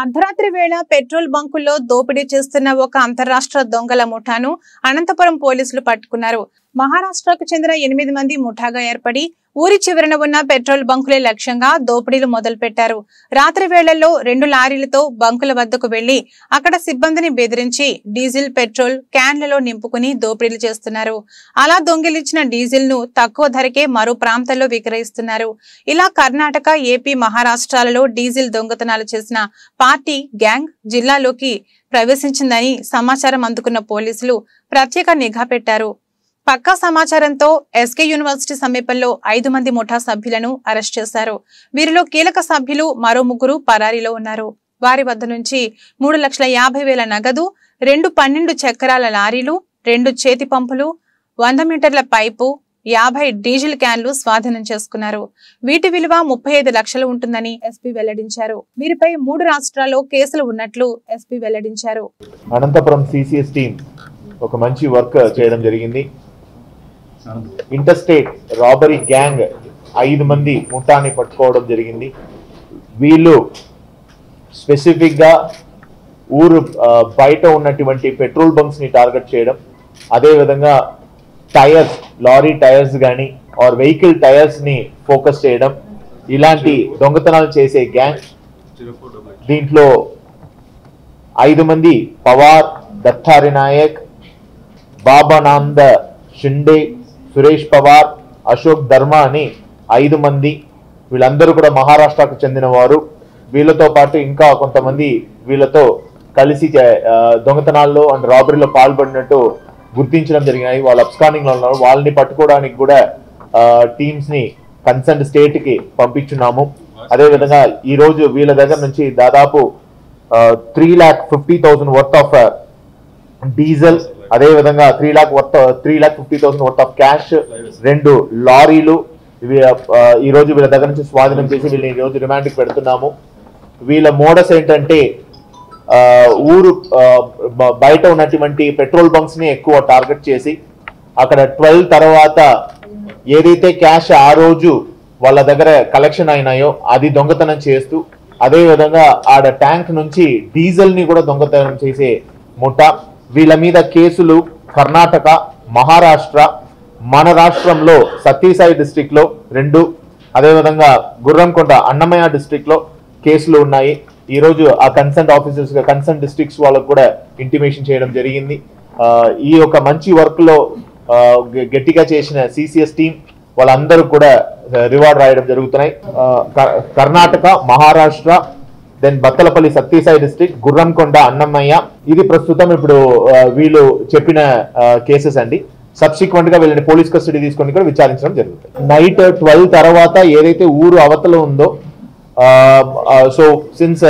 అర్ధరాత్రి వేళ పెట్రోల్ బంకుల్లో దోపిడీ చేస్తున్న ఒక అంతర్రాష్ట్ర దొంగల ముఠాను అనంతపురం పోలీసులు పట్టుకున్నారు. మహారాష్ట్రకు చెందిన 8 మంది ముఠాగా ఏర్పడి ఊరి చివరన ఉన్న పెట్రోల్ బంకులే లక్ష్యంగా దోపిడీలు మొదలుపెట్టారు. రాత్రి వేళల్లో 2 లారీలతో బంకుల వద్దకు వెళ్లి అక్కడ సిబ్బందిని బెదిరించి డీజిల్, పెట్రోల్ క్యాన్లలో నింపుకుని దోపిడీలు చేస్తున్నారు. అలా దొంగిలించిన డీజిల్ ను తక్కువ ధరకే మరో ప్రాంతాల్లో విక్రయిస్తున్నారు. ఇలా కర్ణాటక, ఏపీ, మహారాష్ట్రాలలో డీజిల్ దొంగతనాలు చేసిన పార్టీ గ్యాంగ్ జిల్లాలోకి ప్రవేశించిందని సమాచారం అందుకున్న పోలీసులు ప్రత్యేక నిఘా పెట్టారు. పక్కా సమాచారంతో ఎస్కే యూనివర్సిటీ సమీపంలో 5 మంది ముఠా సభ్యులను అరెస్ట్ చేశారు. వీరిలో కీలక సభ్యులు మరో 3 పరారీలో ఉన్నారు. వారి వద్ద నుంచి 3,50,000 నగదు, 2 12 చక్రాల లారీలు, 2 చేతి పంపులు, 100 మీటర్ల పైపు, 50 డీజిల్ క్యాన్లు స్వాధీనం చేసుకున్నారు. వీటి విలువ 35 లక్షలు ఉంటుందని ఎస్పీ వెల్లడించారు. వీరిపై 3 రాష్ట్రాల్లో కేసులు ఉన్నట్లు ఎస్పీ వెల్లడించారు. అనంతపురం సిసిఎస్ టీం ఒక మంచి వర్క్ చేయడం జరిగింది. ఇంటర్స్టేట్ రాబరీ గ్యాంగ్ 5 మంది ముఠాని పట్టుకోవడం జరిగింది. వీళ్ళు స్పెసిఫిక్ గా ఊరు బయట ఉన్నటువంటి పెట్రోల్ బంక్స్ ని టార్గెట్ చేయడం, అదే విధంగా టైర్స్, లారీ టైర్స్ కానీ ఆర్ వెహికల్ టైర్స్ ని ఫోకస్ చేయడం, ఇలాంటి దొంగతనాలు చేసే గ్యాంగ్. దీంట్లో 5 మంది పవార్, దత్తారి నాయక్, బాబానంద షిండే, సురేష్ పవార్, అశోక్ ధర్మ అని 5 మంది. వీళ్ళందరూ కూడా మహారాష్ట్రకు చెందిన వారు. వీళ్ళతో పాటు ఇంకా కొంతమంది వీళ్ళతో కలిసి దొంగతనాల్లో అండ్ రాబరీలో పాల్పడినట్టు గుర్తించడం జరిగినాయి. వాళ్ళు అబ్స్కాండింగ్ లో ఉన్నారు. వాళ్ళని పట్టుకోవడానికి కూడా టీమ్స్ ని కన్సర్న్ స్టేట్ కి పంపించున్నాము. అదేవిధంగా ఈ రోజు వీళ్ళ దగ్గర నుంచి దాదాపు 3,50,000 వర్త్ ఆఫ్ డీజిల్, అదే విధంగా 3,50,000 వర్త్ ఆఫ్ క్యాష్, 2 లారీలు ఈ రోజు వీళ్ళ దగ్గర నుంచి స్వాధీనం చేసి వీళ్ళని ఈ రోజు రిమాండ్ కి పెడుతున్నాము. వీళ్ళ మోడస్ ఏంటంటే ఊరు బయట ఉన్నటువంటి పెట్రోల్ బంక్స్ ని ఎక్కువ టార్గెట్ చేసి అక్కడ 12 తర్వాత ఏదైతే క్యాష్ ఆ రోజు వాళ్ళ దగ్గర కలెక్షన్ అయినాయో అది దొంగతనం చేస్తూ, అదే విధంగా ఆడ ట్యాంక్ నుంచి డీజిల్ ని కూడా దొంగతనం చేసే ముఠా. వీళ్ళ మీద కేసులు కర్ణాటక, మహారాష్ట్ర, మన రాష్ట్రంలో సత్యసాయి డిస్ట్రిక్ట్ లో 2, అదేవిధంగా గుర్రంకొండ, అన్నమయ్య డిస్ట్రిక్ట్ లో కేసులు ఉన్నాయి. ఈ రోజు ఆ కన్సర్న్ ఆఫీసర్స్, కన్సర్న్ డిస్ట్రిక్ట్స్ వాళ్ళకు కూడా ఇంటిమేషన్ చేయడం జరిగింది. ఈ యొక్క మంచి వర్క్ లో గట్టిగా చేసిన సిసిఎస్ టీం వాళ్ళందరూ కూడా రివార్డ్ రాయడం జరుగుతున్నాయి. Karnataka, Maharashtra, then Bathalapalli Sathya Sai district, Gurramkonda, Annamayya. ఇది ప్రస్తుతం ఇప్పుడు వీళ్ళు చెప్పిన కేసెస్ అండి. సబ్సిక్వెంట్ గా వీళ్ళని పోలీస్ కస్టడీ తీసుకొని కూడా విచారించడం జరుగుతుంది. నైట్ 12 తర్వాత ఏదైతే ఊరు అవతల ఉందో, సో సిన్స్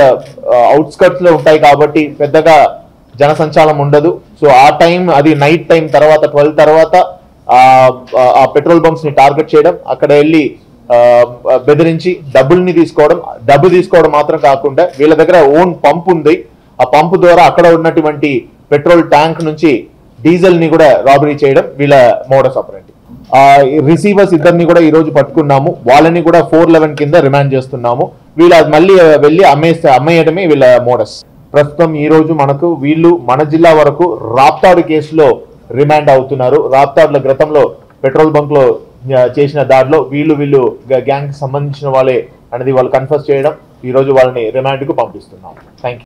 అవుట్స్కర్ట్స్ లో ఉంటాయి కాబట్టి పెద్దగా జనసంచారం ఉండదు. సో ఆ టైం, అది నైట్ టైం తర్వాత 12 తర్వాత ఆ పెట్రోల్ బంక్స్ ని టార్గెట్ చేయడం, అక్కడ వెళ్ళి బెదిరించి డబ్బుల్ని తీసుకోవడం. డబ్బు తీసుకోవడం మాత్రం కాకుండా వీళ్ళ దగ్గర ఓన్ పంప్ ఉంది. ఆ పంపు ద్వారా అక్కడ ఉన్నటువంటి పెట్రోల్ ట్యాంక్ నుంచి డీజిల్ ని కూడా రాబరీ చేయడం వీళ్ళ మోడస్ ఆపరేండి. రిసీవర్స్ ఇద్దరిని కూడా ఈ రోజు పట్టుకున్నాము. వాళ్ళని కూడా 411 కింద రిమాండ్ చేస్తున్నాము. వీళ్ళ మళ్ళీ వెళ్ళి అమ్మేయడమే వీళ్ళ మోడస్. ప్రస్తుతం ఈ రోజు మనకు వీళ్ళు మన జిల్లా వరకు రాప్తాడు కేసులో రిమాండ్ అవుతున్నారు. రాప్తాడులో గతంలో పెట్రోల్ బంక్ లో చేసిన దాడిలో వీళ్ళు గ్యాంగ్ కి సంబంధించిన వాళ్ళే అనేది వాళ్ళు కన్ఫర్మ్ చేయడం. ఈ రోజు వాళ్ళని రిమాండ్ కు పంపిస్తున్నాం. Thank you.